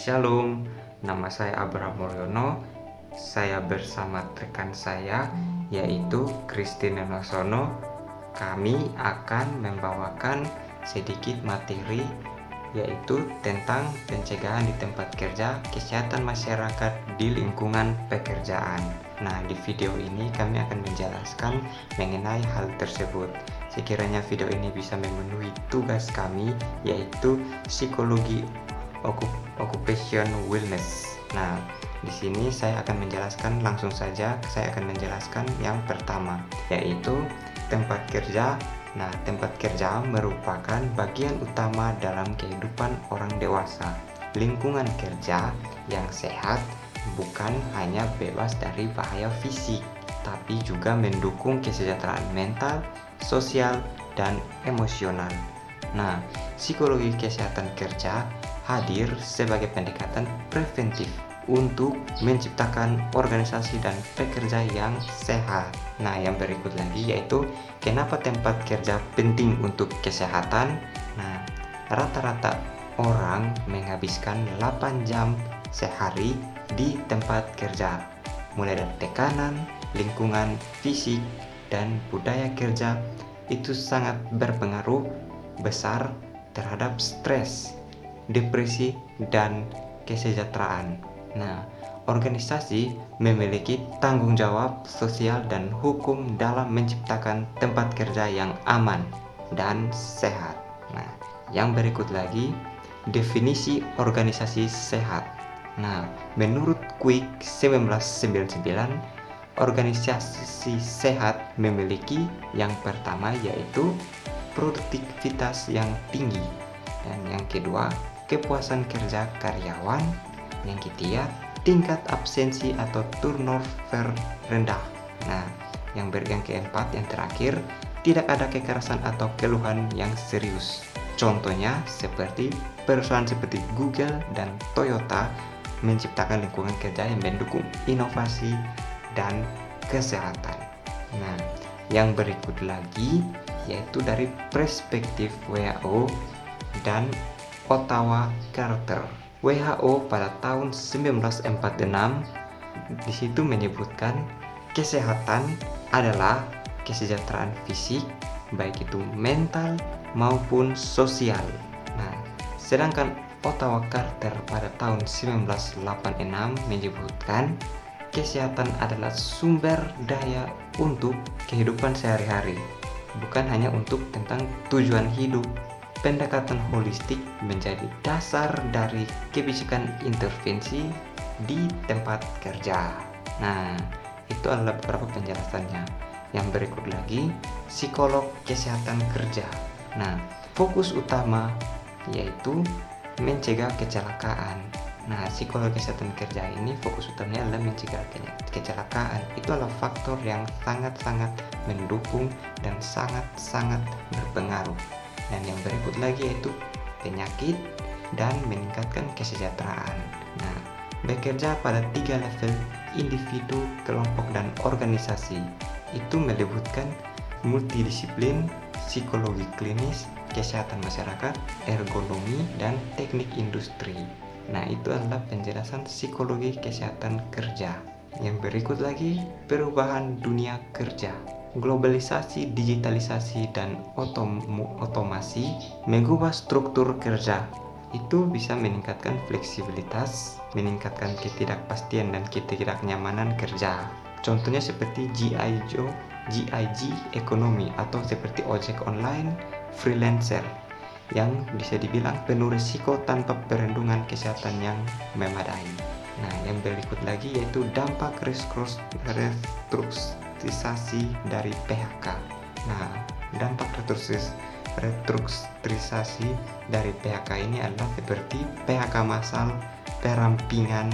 Shalom, nama saya Abraham Mulyono. Saya bersama rekan saya yaitu Christine Nosono. Kami akan membawakan sedikit materi yaitu tentang pencegahan di tempat kerja, kesehatan masyarakat di lingkungan pekerjaan. Nah, di video ini kami akan menjelaskan mengenai hal tersebut. Sekiranya video ini bisa memenuhi tugas kami yaitu psikologi occupation wellness. Nah, di sini saya akan menjelaskan langsung saja. Saya akan menjelaskan yang pertama, yaitu tempat kerja. Nah, tempat kerja merupakan bagian utama dalam kehidupan orang dewasa. Lingkungan kerja yang sehat bukan hanya bebas dari bahaya fisik, tapi juga mendukung kesejahteraan mental, sosial, dan emosional. Nah, psikologi kesehatan kerja hadir sebagai pendekatan preventif untuk menciptakan organisasi dan pekerja yang sehat. Nah, yang berikut lagi yaitu kenapa tempat kerja penting untuk kesehatan. Nah, rata-rata orang menghabiskan 8 jam sehari di tempat kerja. Mulai dari tekanan, lingkungan fisik, dan budaya kerja itu sangat berpengaruh besar terhadap stres, depresi, dan kesejahteraan. Nah, organisasi memiliki tanggung jawab sosial dan hukum dalam menciptakan tempat kerja yang aman dan sehat. Nah, yang berikut lagi, definisi organisasi sehat. Nah, menurut Quick 1999, organisasi sehat memiliki yang pertama yaitu produktivitas yang tinggi, dan yang kedua kepuasan kerja karyawan, yang ketiga tingkat absensi atau turnover rendah. Nah, yang keempat, yang terakhir, tidak ada kekerasan atau keluhan yang serius. Contohnya seperti perusahaan seperti Google dan Toyota menciptakan lingkungan kerja yang mendukung inovasi dan kesehatan. Nah, yang berikut lagi yaitu dari perspektif WHO dan Ottawa Charter. WHO pada tahun 1946 di situ menyebutkan kesehatan adalah kesejahteraan fisik, baik itu mental maupun sosial. Nah, sedangkan Ottawa Charter pada tahun 1986 menyebutkan kesehatan adalah sumber daya untuk kehidupan sehari-hari, bukan hanya untuk tentang tujuan hidup. Pendekatan holistik menjadi dasar dari kebijakan intervensi di tempat kerja. Nah, itu adalah beberapa penjelasannya. Yang berikut lagi, psikolog kesehatan kerja. Nah, fokus utama yaitu mencegah kecelakaan. Nah, psikologi kesehatan kerja ini fokus utamanya adalah mencegah kecelakaan. Itu adalah faktor yang sangat-sangat mendukung dan sangat-sangat berpengaruh. Dan yang berikut lagi yaitu penyakit dan meningkatkan kesejahteraan. Nah, bekerja pada 3 level individu, kelompok, dan organisasi. Itu melibatkan multidisiplin, psikologi klinis, kesehatan masyarakat, ergonomi, dan teknik industri. Nah, itu adalah penjelasan psikologi kesehatan kerja. Yang berikut lagi, perubahan dunia kerja. Globalisasi, digitalisasi, dan otomasi mengubah struktur kerja. Itu bisa meningkatkan fleksibilitas, meningkatkan ketidakpastian dan ketidaknyamanan kerja. Contohnya seperti GIG ekonomi, atau seperti ojek online, freelancer, yang bisa dibilang penuh risiko tanpa perlindungan kesehatan yang memadai. Nah, yang berikut lagi yaitu dampak restrukturisasi dari PHK. Nah, dampak restrukturisasi dari PHK ini adalah seperti PHK massal, perampingan,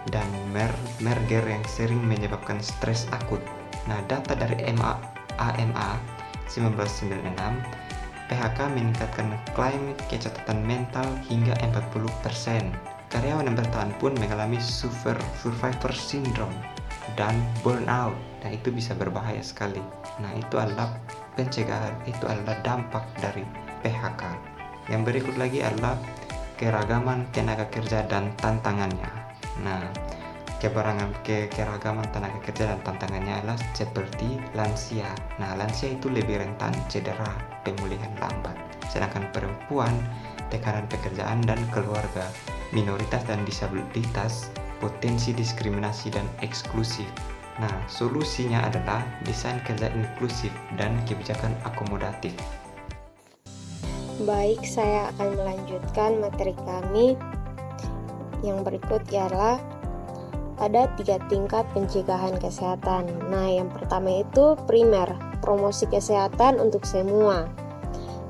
dan merger yang sering menyebabkan stres akut. Nah, data dari AMA 1996, PHK meningkatkan klaim kecacatan mental hingga 40%. Karyawan yang bertahan pun mengalami survivor syndrome dan burnout. Nah, itu bisa berbahaya sekali. Nah, itu adalah pencegahan, itu adalah dampak dari PHK. Yang berikut lagi adalah keragaman tenaga kerja dan tantangannya. Nah, keragaman tenaga kerja dan tantangannya adalah seperti lansia. Nah, lansia itu lebih rentan cedera, pemulihan lambat. Sedangkan perempuan, tekanan pekerjaan dan keluarga, minoritas dan disabilitas, potensi diskriminasi dan eksklusif. Nah, solusinya adalah desain kerja inklusif dan kebijakan akomodatif. Baik, saya akan melanjutkan materi kami. Yang berikut ialah ada 3 tingkat pencegahan kesehatan. Nah, yang pertama itu primer, promosi kesehatan untuk semua.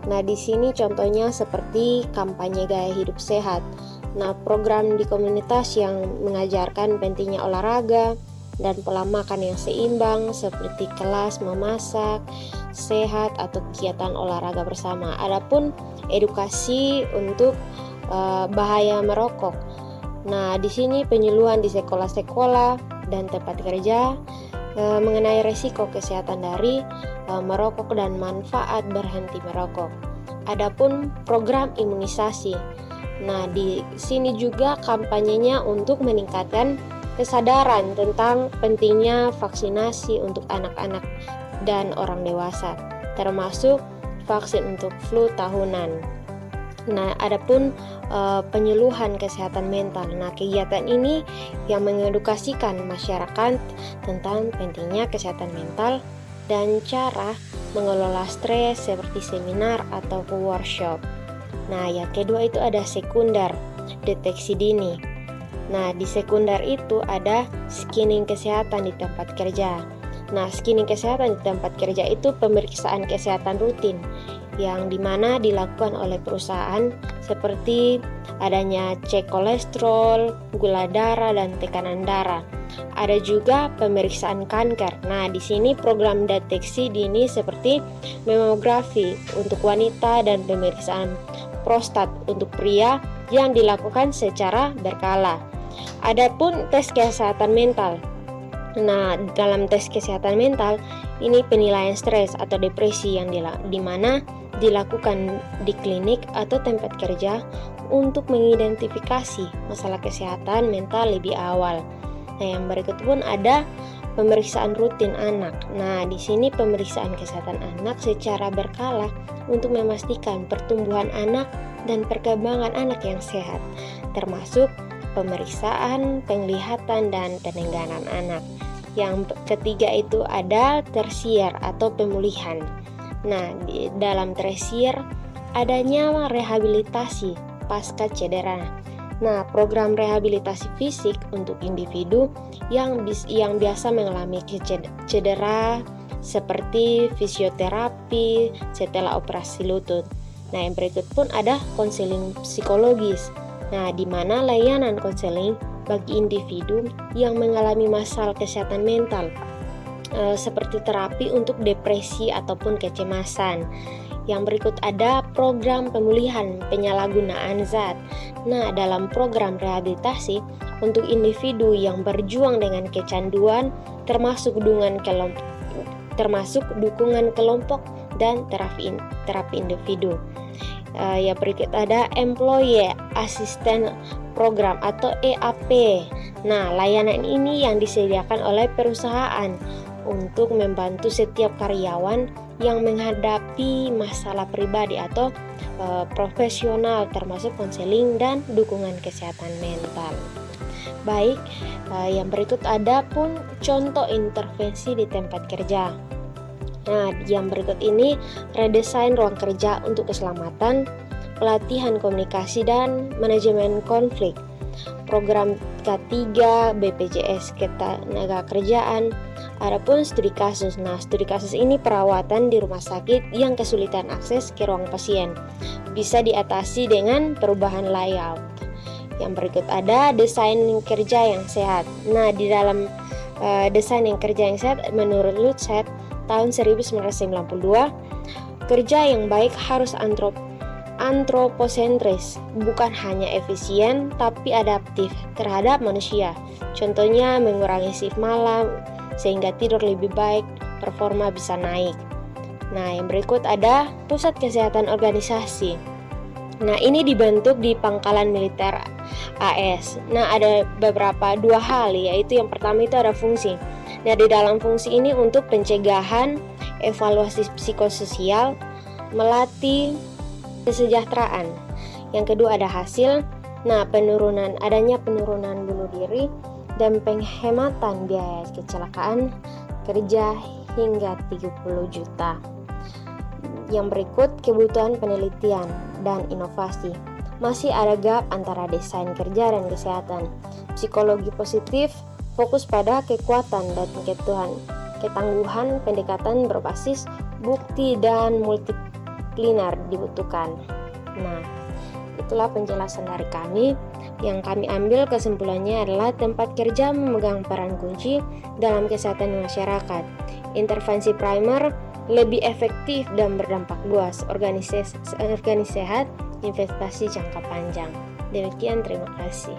Nah, di sini contohnya seperti kampanye gaya hidup sehat. Nah, program di komunitas yang mengajarkan pentingnya olahraga dan pola makan yang seimbang seperti kelas memasak, sehat atau kegiatan olahraga bersama. Adapun edukasi untuk bahaya merokok. Nah, di sini penyuluhan di sekolah-sekolah dan tempat kerja mengenai resiko kesehatan dari merokok dan manfaat berhenti merokok. Adapun program imunisasi. Nah, di sini juga kampanyenya untuk meningkatkan kesadaran tentang pentingnya vaksinasi untuk anak-anak dan orang dewasa, termasuk vaksin untuk flu tahunan. Nah, adapun penyuluhan kesehatan mental. Nah, kegiatan ini yang mengedukasikan masyarakat tentang pentingnya kesehatan mental dan cara mengelola stres seperti seminar atau workshop. Nah, yang kedua itu ada sekunder, deteksi dini. Nah, di sekunder itu ada screening kesehatan di tempat kerja. Nah, screening kesehatan di tempat kerja itu pemeriksaan kesehatan rutin yang dimana dilakukan oleh perusahaan seperti adanya cek kolesterol, gula darah, dan tekanan darah. Ada juga pemeriksaan kanker. Nah, di sini program deteksi dini seperti mamografi untuk wanita dan pemeriksaan prostat untuk pria yang dilakukan secara berkala. Adapun tes kesehatan mental. Nah, dalam tes kesehatan mental ini penilaian stres atau depresi yang dimana dilakukan di klinik atau tempat kerja untuk mengidentifikasi masalah kesehatan mental lebih awal. Nah, yang berikut pun ada pemeriksaan rutin anak. Nah, di sini pemeriksaan kesehatan anak secara berkala untuk memastikan pertumbuhan anak dan perkembangan anak yang sehat, termasuk pemeriksaan penglihatan dan penenggalan anak. Yang ketiga itu ada tersier atau pemulihan. Nah, di dalam tersier adanya rehabilitasi pasca cedera. Nah, program rehabilitasi fisik untuk individu yang biasa mengalami cedera seperti fisioterapi setelah operasi lutut. Nah, yang berikut pun ada konseling psikologis. Nah, di mana layanan konseling bagi individu yang mengalami masalah kesehatan mental seperti terapi untuk depresi ataupun kecemasan. Yang berikut ada program pemulihan penyalahgunaan zat. Nah, dalam program rehabilitasi untuk individu yang berjuang dengan kecanduan termasuk dukungan kelompok dan terapi individu. Yang berikut ada Employee Assistance Program atau EAP. Nah, layanan ini yang disediakan oleh perusahaan untuk membantu setiap karyawan yang menghadapi masalah pribadi atau profesional termasuk konseling dan dukungan kesehatan mental. Baik, yang berikut ada pun contoh intervensi di tempat kerja. Nah, yang berikut ini redesain ruang kerja untuk keselamatan, pelatihan komunikasi dan manajemen konflik, program K3 BPJS Ketenagakerjaan. Adapun studi kasus. Nah, studi kasus ini perawatan di rumah sakit yang kesulitan akses ke ruang pasien bisa diatasi dengan perubahan layout. Yang berikut ada desain kerja yang sehat. Nah, di dalam desain yang kerja yang sehat menurut Lutset tahun 1992, kerja yang baik harus antroposentris, bukan hanya efisien tapi adaptif terhadap manusia. Contohnya mengurangi shift malam sehingga tidur lebih baik, performa bisa naik. Nah, yang berikut ada pusat kesehatan organisasi. Nah, ini dibentuk di pangkalan militer AS. Nah, ada dua hal, yaitu yang pertama itu ada fungsi. Nah, di dalam fungsi ini untuk pencegahan, evaluasi psikososial, melatih kesejahteraan. Yang kedua ada hasil. Nah, adanya penurunan bunuh diri dan penghematan biaya kecelakaan kerja hingga 30 juta. Yang berikut kebutuhan penelitian dan inovasi. Masih ada gap antara desain kerja dan kesehatan. Psikologi positif fokus pada kekuatan dan ketangguhan pendekatan berbasis bukti dan multidisipliner dibutuhkan. Nah, itulah penjelasan dari kami. Yang kami ambil kesimpulannya adalah tempat kerja memegang peran kunci dalam kesehatan masyarakat. Intervensi primer lebih efektif dan berdampak luas. Organisasi sehat, investasi jangka panjang. Demikian, terima kasih.